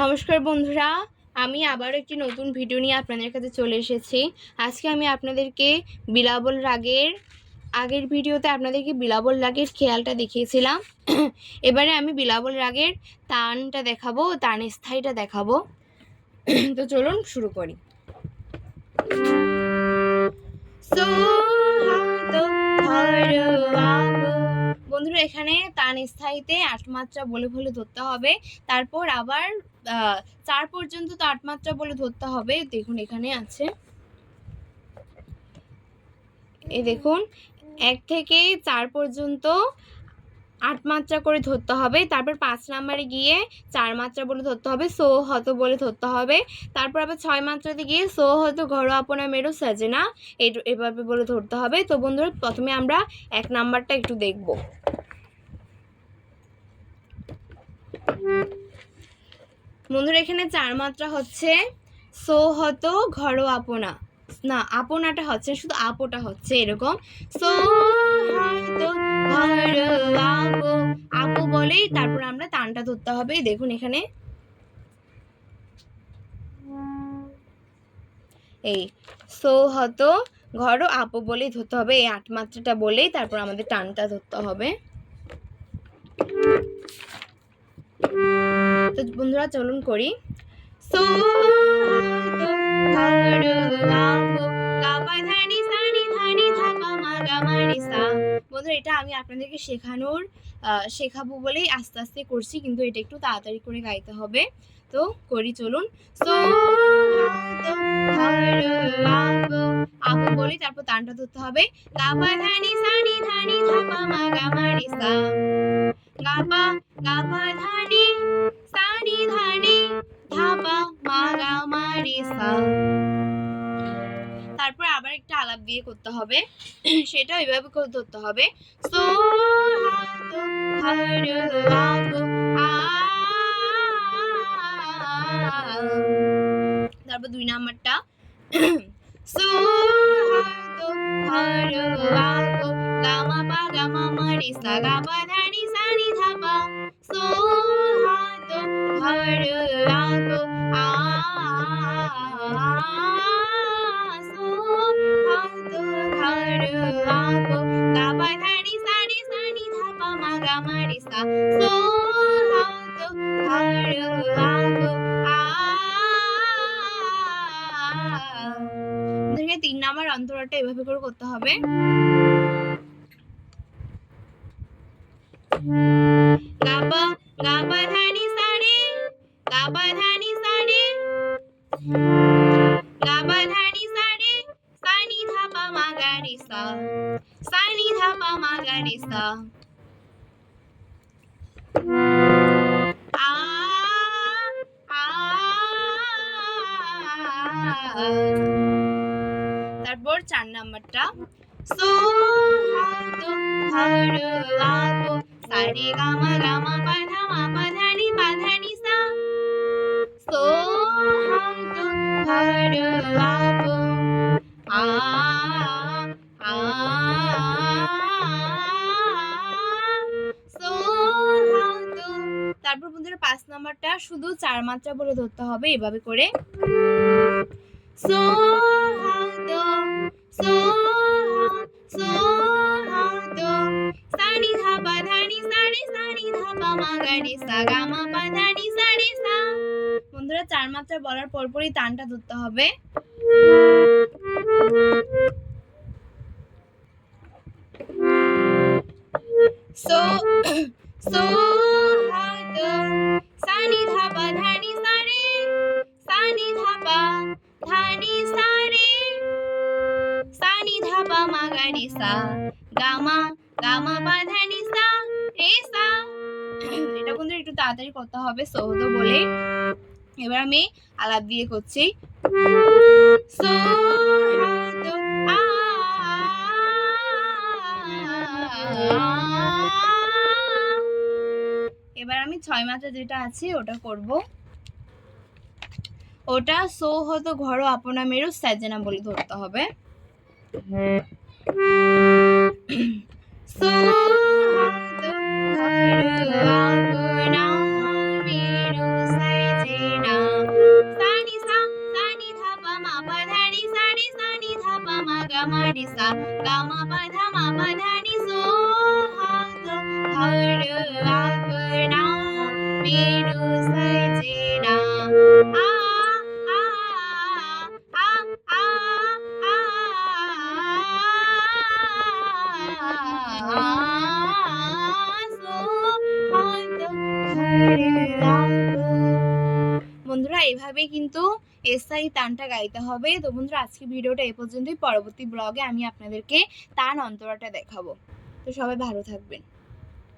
নমস্কার বন্ধুরা, আমি আবারও একটি নতুন ভিডিও নিয়ে আপনাদের কাছে চলে এসেছি। আজকে আমি আপনাদেরকে বিলাবল রাগের আগের ভিডিওতে আপনাদেরকে বিলাবল রাগের খেয়ালটা দেখিয়েছিলাম। এবারে আমি বিলাবল রাগের তানটা দেখাবো, তান স্থায়ীটা দেখাবো। তো চলুন শুরু করি। বন্ধুরা, এখানে তান স্থায়ীতে 8 মাত্রা বলে বলে ধরতে হবে, তারপর আবার 4 পর্যন্ত তো 8 মাত্রা বলে ধরতে হবে। দেখুন এখানে আছে, এই দেখুন 1 থেকে 4 পর্যন্ত 8 মাত্রা করে ধরতে হবে, তারপর 5 নম্বরে গিয়ে 4 মাত্রা বলে ধরতে হবে, সো হত বলে ধরতে হবে, তারপর আবার 6 মাত্রাতে গিয়ে সো হত ঘর আপনা মেরো সাজেনা এভাবে বলে ধরতে হবে। তো বন্ধুরা, প্রথমে আমরা 1 নাম্বারটা একটু দেখব। বন্ধুরা, এখানে 4 মাত্রা হচ্ছে সো হত ঘর আপনা, না আপনাটা হচ্ছে, শুধু আপোটা হচ্ছে এরকম। সো হয়তো ঘর আপু বলেই তারপর আমরা তানটা ধরতে হবে। দেখুন এখানে এই সো হতো ঘর আপু বলেই ধরতে হবে, এই 8 মাত্রাটা বলেই তারপর আমাদের টানটা ধরতে হবে। তো বন্ধুরা চলুন করি। সো বন্ধুরা, এটা আমি আপনাদেরকে শেখাবো বলেই আস্তে আস্তে করছি, কিন্তু এটা একটু তাড়াতাড়ি করে গাইতে হবে। তো করি, চলুন। সো আপু বলেই তারপর তানটা ধরতে হবে। গাপা ধানি সানি ধানি ধাপা মা গা মা রে সা, গাপা গাপা ধানি সানি ধানি ধাপা মা গা মা রে সা। তারপর আবার একটা আলাপ দিয়ে করতে হবে, সেটা এইভাবে করে ধরতে হবে। সো তারপর 2 নাম্বারটা সো গামা পা গামা মা রে সা গাপা ধানি সানি ধাপা সো দেখে 3 নাম্বার অন্তরাটা এভাবে করে করতে হবে। গাপা গাপা ধানি সানি গাপা ধানি সানি গাপা ধানি সানি সানি ধাপা মা গা রে সা, সানি ধাপা মা গা রে সা। তারপর 4 নাম্বারটা সো হতো ঘর আপু সারে গামা গামা পা ধামা পা ধানি সা, সো হতো ঘর আপু সো হতো। তারপর বন্ধুরা 5 নাম্বারটা শুধু 4 মাত্রা বলে ধরতে হবে, এভাবে করে। সো হতো সানি ধাপা ধানি সানি সানি ধাপা মা গা রে সা গামা পা ধানি সানি সা। বন্ধুরা, 4 মাত্রা বলার পরপরই তানটা ধরতে হবে। সো সো হতো সানি ধাপা ধানি সারে সানি ধাপা ধানি সারে সানি ধাপা মা গা রে সা গামা গামা পা ধানি সা রে সা। এটা বন্ধুরা একটু তাড়াতাড়ি করতে হবে সো হতো বলে। এবার আমি আলাপ দিয়ে করছি। সো হতো এবার আমি 6 মাত্রা যেটা আছে ওটা করব। ওটা সো হতো ঘর আপনা মেরো সাজেনা বলে ধরতে হবে। সো হতো ঘর আপনা মেরো সাজেনা বন্ধুরা এভাবেই কিন্তু এসআই তানটা গাইতে হবে। তো বন্ধুরা আজকে ভিডিওটা এই পর্যন্তই। পরবর্তী ব্লগে আমি আপনাদেরকে তান অন্তরাটা দেখাবো। তো সবাই ভালো থাকবেন।